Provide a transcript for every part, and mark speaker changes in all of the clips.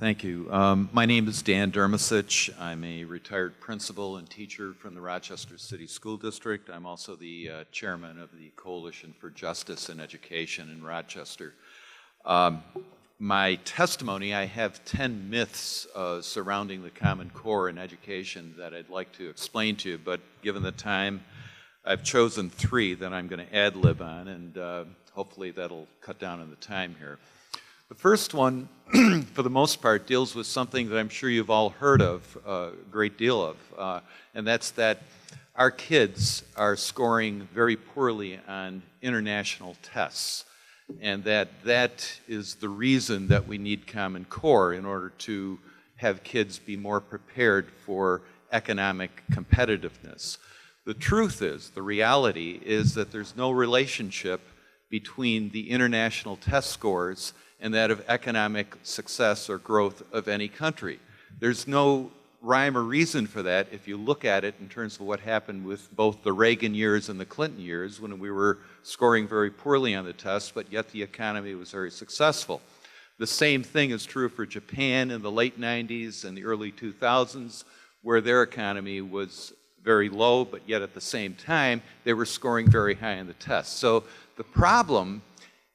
Speaker 1: Thank you. My name is Dan Drmacich. I'm a retired principal and teacher from the Rochester City School District. I'm also the chairman of the Coalition for Justice in Education in Rochester. My testimony, I have 10 myths surrounding the Common Core in education that I'd like to explain to you, but given the time, I've chosen 3 that I'm going to ad-lib on, and hopefully that'll cut down on the time here. The first one, for the most part, deals with something that I'm sure you've all heard of a great deal of, and that's that our kids are scoring very poorly on international tests, and that is the reason that we need Common Core in order to have kids be more prepared for economic competitiveness. The truth is, the reality is that there's no relationship between the international test scores and that of economic success or growth of any country. There's no rhyme or reason for that if you look at it in terms of what happened with both the Reagan years and the Clinton years when we were scoring very poorly on the tests, but yet the economy was very successful. The same thing is true for Japan in the late 90s and the early 2000s, where their economy was very low, but yet at the same time, they were scoring very high on the tests. So the problem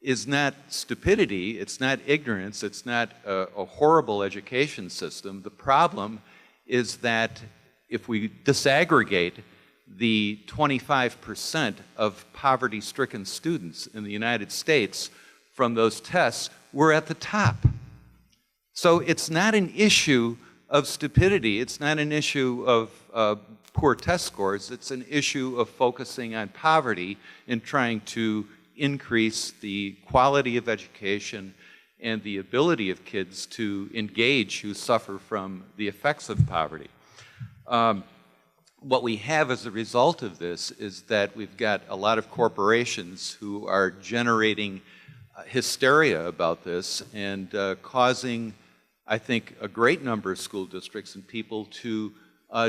Speaker 1: is not stupidity, it's not ignorance, it's not a horrible education system. The problem is that if we disaggregate the 25% of poverty-stricken students in the United States from those tests, we're at the top. So it's not an issue of stupidity, it's not an issue of poor test scores, it's an issue of focusing on poverty and trying to increase the quality of education and the ability of kids to engage who suffer from the effects of poverty. What we have as a result of this is that we've got a lot of corporations who are generating hysteria about this and causing, I think, a great number of school districts and people to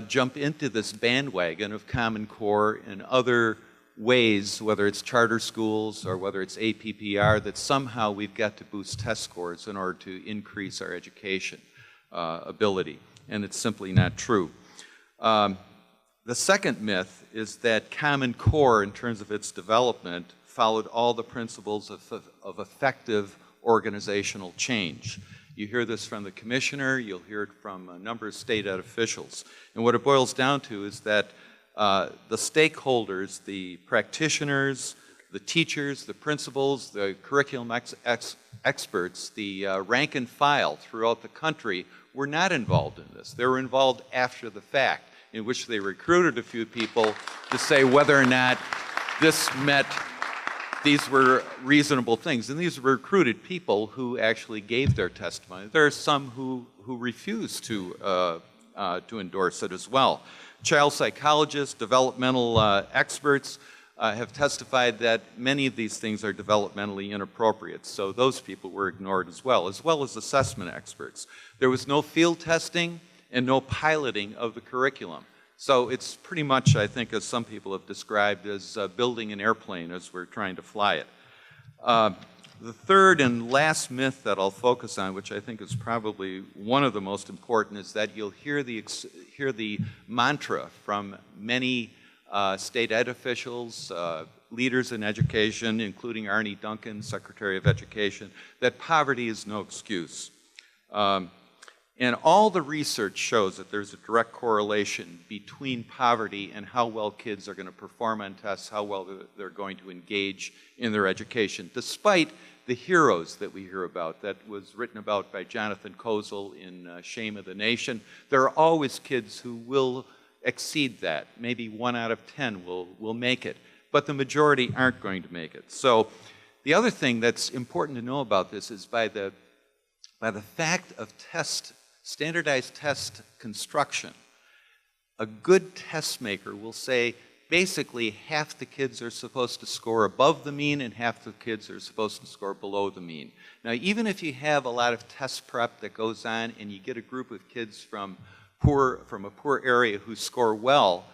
Speaker 1: jump into this bandwagon of Common Core and other ways, whether it's charter schools or whether it's APPR, that somehow we've got to boost test scores in order to increase our education ability. And it's simply not true. The second myth is that Common Core, in terms of its development, followed all the principles of effective organizational change. You hear this from the commissioner, you'll hear it from a number of state ed officials. And what it boils down to is that the stakeholders, the practitioners, the teachers, the principals, the curriculum experts, the rank and file throughout the country were not involved in this. They were involved after the fact, in which they recruited a few people to say whether or not these were reasonable things. And these were recruited people who actually gave their testimony. There are some who refused to endorse it as well. Child psychologists, developmental experts have testified that many of these things are developmentally inappropriate. So those people were ignored as well as assessment experts. There was no field testing and no piloting of the curriculum. So it's pretty much, I think, as some people have described, as building an airplane as we're trying to fly it. The third and last myth that I'll focus on, which I think is probably one of the most important, is that you'll hear the mantra from many state ed officials, leaders in education, including Arne Duncan, Secretary of Education, that poverty is no excuse. And all the research shows that there's a direct correlation between poverty and how well kids are going to perform on tests, how well they're going to engage in their education, despite the heroes that we hear about, that was written about by Jonathan Kozol in Shame of the Nation. There are always kids who will exceed that. Maybe 1 out of 10 will make it, but the majority aren't going to make it. So the other thing that's important to know about this is by the fact of standardized test construction, a good test maker will say basically half the kids are supposed to score above the mean and half the kids are supposed to score below the mean. Now, even if you have a lot of test prep that goes on and you get a group of kids from a poor area who score well,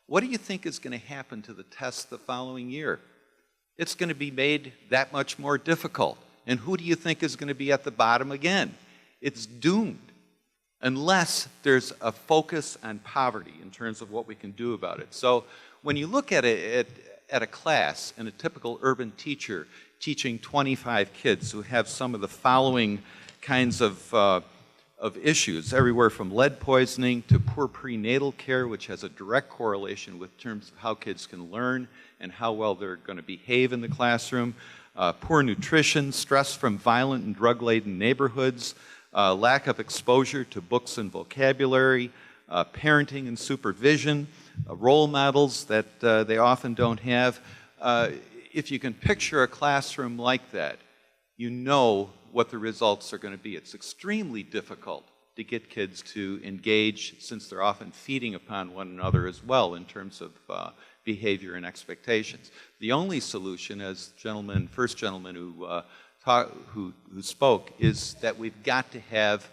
Speaker 1: what do you think is going to happen to the test the following year? It's going to be made that much more difficult. And who do you think is going to be at the bottom again? it's doomed unless there's a focus on poverty in terms of what we can do about it. So when you look at a class and a typical urban teacher teaching 25 kids who have some of the following kinds of issues, everywhere from lead poisoning to poor prenatal care, which has a direct correlation with terms of how kids can learn and how well they're going to behave in the classroom, poor nutrition, stress from violent and drug-laden neighborhoods, lack of exposure to books and vocabulary, parenting and supervision, role models that they often don't have. If you can picture a classroom like that, you know what the results are going to be. It's extremely difficult to get kids to engage, since they're often feeding upon one another as well in terms of behavior and expectations. The only solution, as first gentleman who spoke, is that we've got to have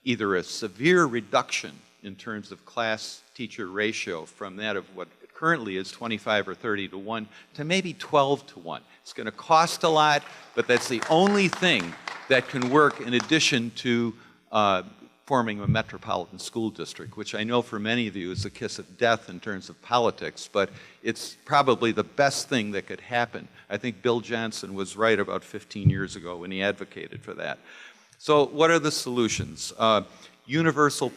Speaker 1: either a severe reduction in terms of class-teacher ratio from that of what currently is 25 or 30 to 1 to maybe 12 to 1. It's going to cost a lot, but that's the only thing that can work in addition to forming a metropolitan school district, which I know for many of you is a kiss of death in terms of politics, but it's probably the best thing that could happen. I think Bill Johnson was right about 15 years ago when he advocated for that. So what are the solutions? Universal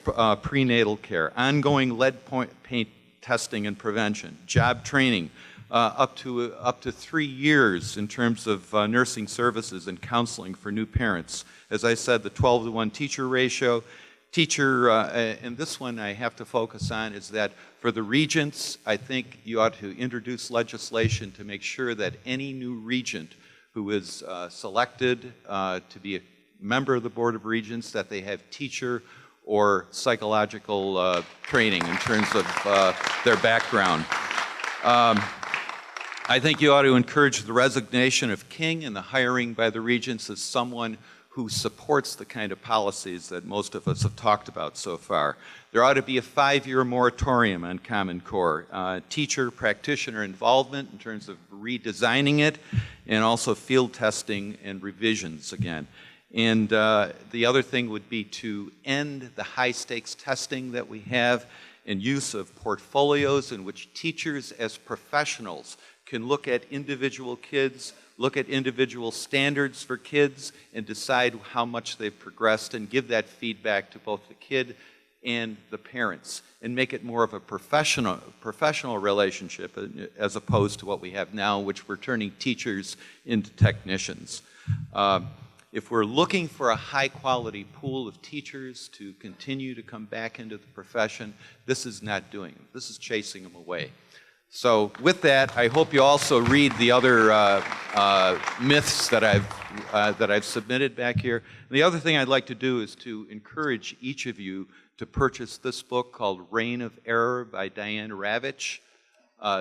Speaker 1: prenatal care, ongoing lead paint testing and prevention, job training, up to 3 years in terms of nursing services and counseling for new parents. As I said, the 12 to 1 teacher ratio. And this one I have to focus on, is that for the regents, I think you ought to introduce legislation to make sure that any new regent who is selected to be a member of the Board of Regents, that they have teacher or psychological training in terms of their background. I think you ought to encourage the resignation of King and the hiring by the regents as someone who supports the kind of policies that most of us have talked about so far. There ought to be a 5-year moratorium on Common Core, teacher, practitioner involvement in terms of redesigning it, and also field testing and revisions again. And the other thing would be to end the high-stakes testing that we have and use of portfolios in which teachers as professionals can look at individual kids, look at individual standards for kids, and decide how much they've progressed and give that feedback to both the kid and the parents, and make it more of a professional relationship as opposed to what we have now, which we're turning teachers into technicians. If we're looking for a high-quality pool of teachers to continue to come back into the profession, this is not doing it. This is chasing them away. So with that, I hope you also read the other myths that I've submitted back here. And the other thing I'd like to do is to encourage each of you to purchase this book called Reign of Error by Dan Drmacich.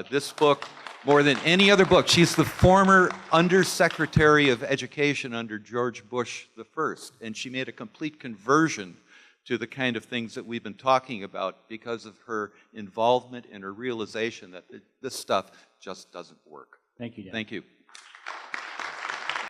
Speaker 1: This book, more than any other book, she's the former Undersecretary of Education under George Bush I, and she made a complete conversion to the kind of things that we've been talking about because of her involvement and her realization that this stuff just doesn't work.
Speaker 2: Thank you, Dan.
Speaker 1: Thank you.